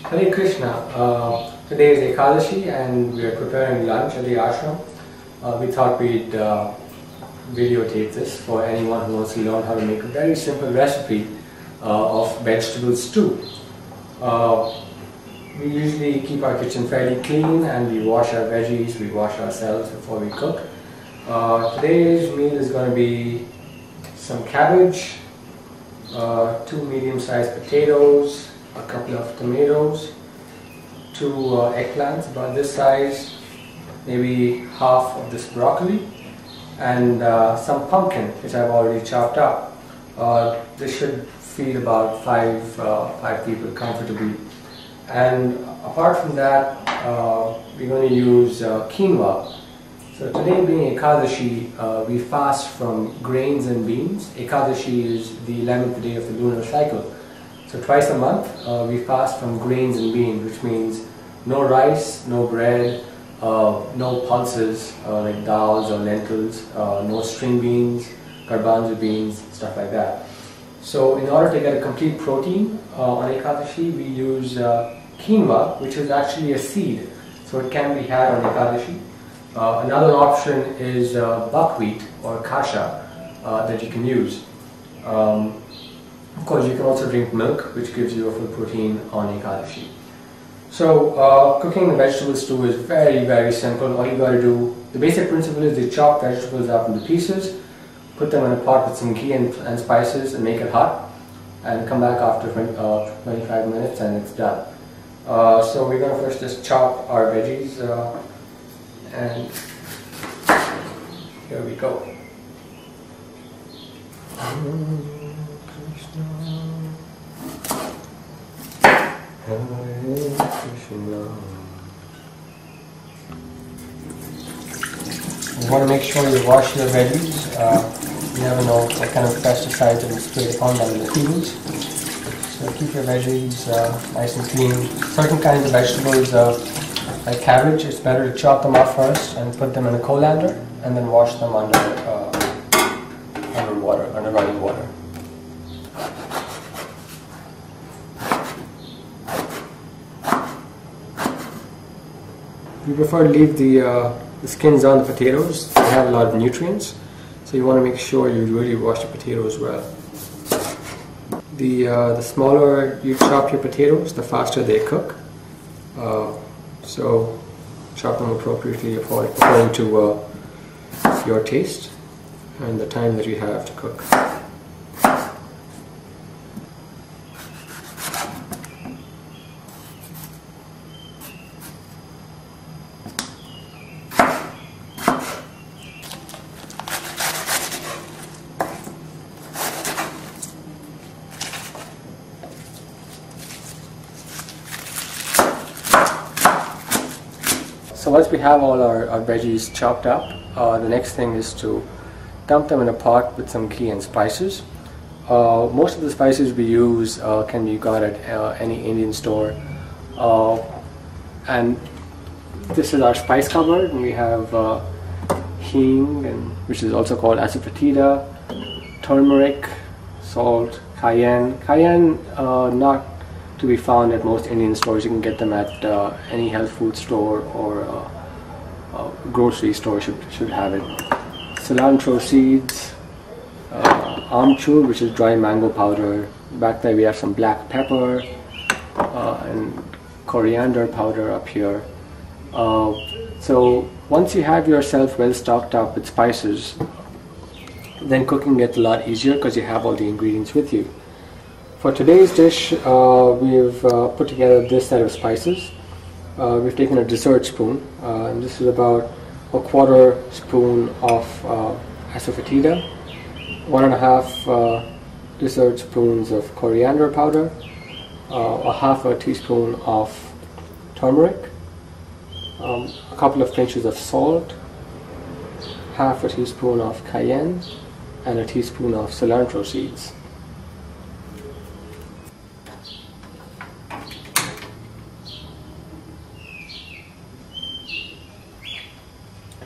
Hare Krishna. Today is Ekādaṣī and we are preparing lunch at the ashram. We thought we'd videotape this for anyone who wants to learn how to make a very simple recipe of vegetable stew. We usually keep our kitchen fairly clean and we wash our veggies, we wash ourselves before we cook. Today's meal is going to be some cabbage, 2 medium-sized potatoes, a couple of tomatoes, 2 eggplants about this size, maybe half of this broccoli, and some pumpkin which I've already chopped up. This should feed about 5 people comfortably. And apart from that, we're going to use quinoa. So today being Ekādaṣī, we fast from grains and beans. Ekādaṣī is the 11th day of the lunar cycle. So twice a month we fast from grains and beans, which means no rice, no bread, no pulses like dals or lentils, no string beans, garbanzo beans, stuff like that. So in order to get a complete protein on Ekādaṣī, we use quinoa, which is actually a seed, so it can be had on Ekādaṣī. Another option is buckwheat or kasha that you can use. Of course, you can also drink milk, which gives you a full protein on Ekādaṣī. So cooking the vegetable stew is very simple. All you got to do, the basic principle is to chop vegetables up into pieces, put them in a pot with some ghee and spices and make it hot, and come back after 25 minutes and it's done. So we're going to first just chop our veggies and here we go. You want to make sure you wash your veggies. You never know what kind of pesticides are sprayed upon them in the fields. So keep your veggies nice and clean. Certain kinds of vegetables, like cabbage, it's better to chop them up first and put them in a colander and then wash them under running water. We prefer to leave the skins on the potatoes. They have a lot of nutrients, so you want to make sure you really wash the potatoes well. The smaller you chop your potatoes, the faster they cook. So chop them appropriately according to your taste and the time that you have to cook. So once we have all our veggies chopped up, the next thing is to dump them in a pot with some ghee and spices. Most of the spices we use can be got at any Indian store. And this is our spice cupboard, and we have hing, which is also called asafoetida, turmeric, salt, cayenne. Cayenne not to be found at most Indian stores. You can get them at any health food store or grocery store should have it. Cilantro seeds, amchur, which is dry mango powder. Back there we have some black pepper and coriander powder up here. So once you have yourself well stocked up with spices, then cooking gets a lot easier because you have all the ingredients with you. For today's dish, we've put together this set of spices. We've taken a dessert spoon, and this is about a 1/4 spoon of asafoetida, 1½ dessert spoons of coriander powder, a ½ teaspoon of turmeric, a couple of pinches of salt, ½ teaspoon of cayenne, and a teaspoon of cilantro seeds.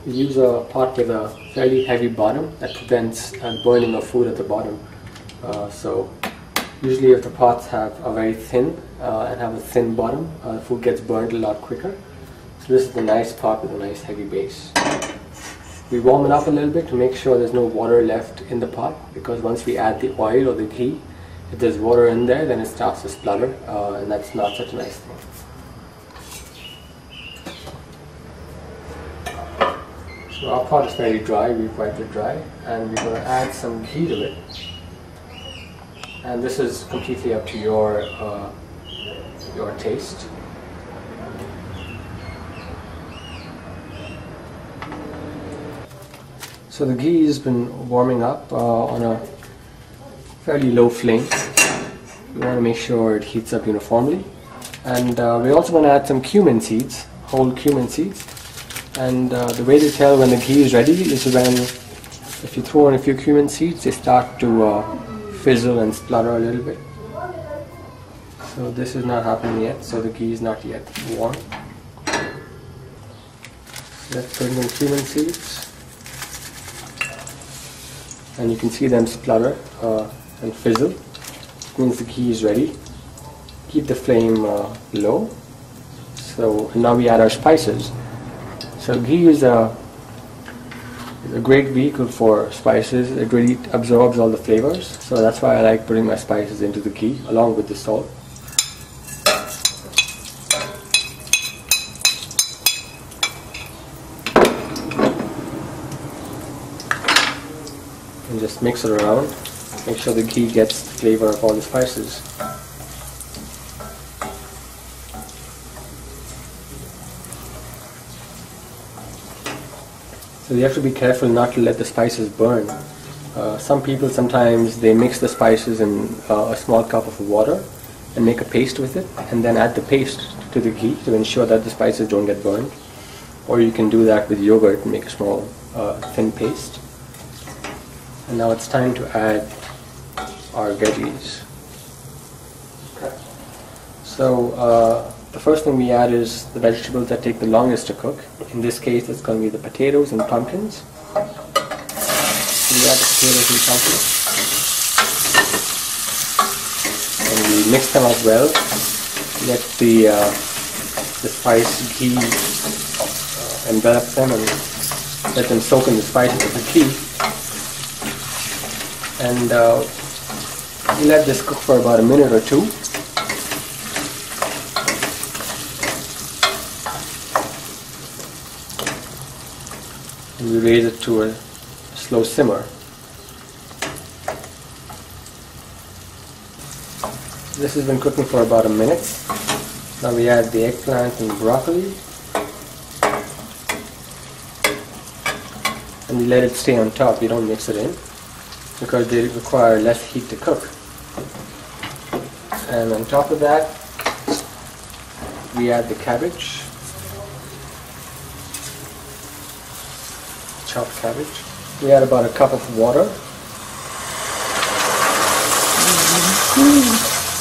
We use a pot with a fairly heavy bottom that prevents burning of food at the bottom. So Usually if the pots are very thin and have a thin bottom, food gets burned a lot quicker. So this is the nice pot with a nice heavy base. We warm it up a little bit to make sure there's no water left in the pot, because once we add the oil or the ghee, if there's water in there, then it starts to splutter, and that's not such a nice thing. So our pot is very dry, we've wiped it dry, and we're going to add some ghee to it. And this is completely up to your taste. So the ghee has been warming up on a fairly low flame. We want to make sure it heats up uniformly. And we're also going to add some cumin seeds, whole cumin seeds. And the way to tell when the ghee is ready is when, if you throw in a few cumin seeds, they start to fizzle and splutter a little bit. So this is not happening yet, so the ghee is not yet warm. Let's put in cumin seeds. And you can see them splutter and fizzle. It means the ghee is ready. Keep the flame low. So now we add our spices. So ghee is a great vehicle for spices. It really absorbs all the flavors. So that's why I like putting my spices into the ghee along with the salt. And just mix it around. Make sure the ghee gets the flavor of all the spices. So you have to be careful not to let the spices burn. Some people sometimes they mix the spices in a small cup of water and make a paste with it, and then add the paste to the ghee to ensure that the spices don't get burned. Or you can do that with yogurt and make a small thin paste. And now it's time to add our veggies. Okay. So the first thing we add is the vegetables that take the longest to cook. In this case, it's going to be the potatoes and pumpkins. So we add the potatoes and pumpkins, and we mix them up well. Let the spice ghee envelop them and let them soak in the spices of the ghee. And we let this cook for about a minute or two. And we raise it to a slow simmer. This has been cooking for about a minute. Now we add the eggplant and broccoli. And we let it stay on top, we don't mix it in, because they require less heat to cook. And on top of that, we add the cabbage, chopped cabbage. We add about a cup of water.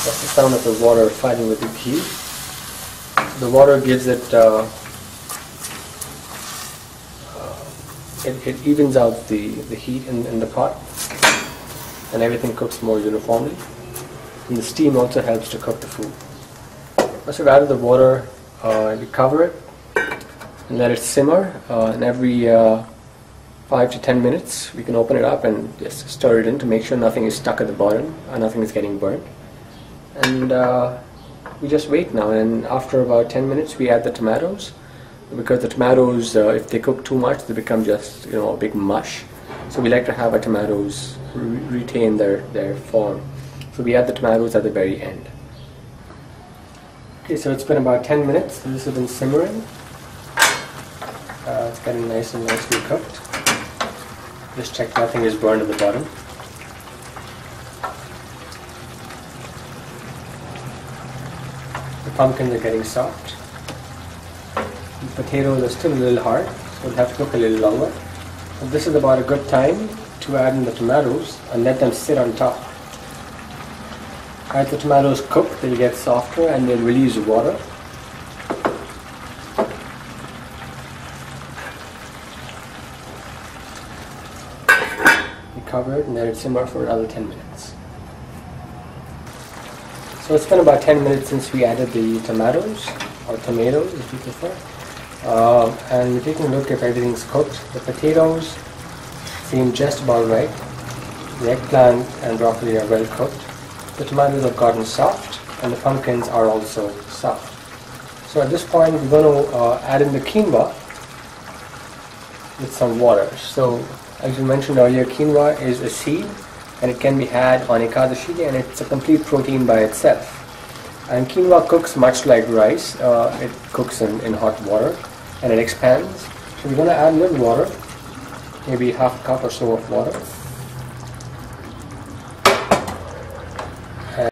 That's the sound of the water fighting with the ghee. The water gives it, it evens out the heat in the pot, and everything cooks more uniformly. And the steam also helps to cook the food. Once you've added the water, you cover it and let it simmer. And every 5 to 10 minutes, we can open it up and just stir it in to make sure nothing is stuck at the bottom and nothing is getting burnt. And we just wait now. And after about 10 minutes, we add the tomatoes. Because the tomatoes, if they cook too much, they become just a big mush. So we like to have our tomatoes retain their form. So we add the tomatoes at the very end. Okay, so it's been about 10 minutes. This has been simmering. It's getting nice and nicely cooked. Just check nothing is burned at the bottom. The pumpkins are getting soft. The potatoes are still a little hard, so we'll have to cook a little longer. And this is about a good time to add in the tomatoes and let them sit on top. As the tomatoes cook, they'll get softer and they'll release water. We cover it and let it simmer for another 10 minutes. So it's been about 10 minutes since we added the tomatoes, or tomatoes if you prefer. And we're taking a look if everything's cooked. The potatoes seem just about right. The eggplant and broccoli are well cooked. The tomatoes have gotten soft, and the pumpkins are also soft. So at this point we're going to add in the quinoa with some water. So as we mentioned earlier, quinoa is a seed and it can be had on Ekādaṣī, and it's a complete protein by itself. And quinoa cooks much like rice. It cooks in hot water and it expands. So we're going to add a little water, maybe half a cup or so of water.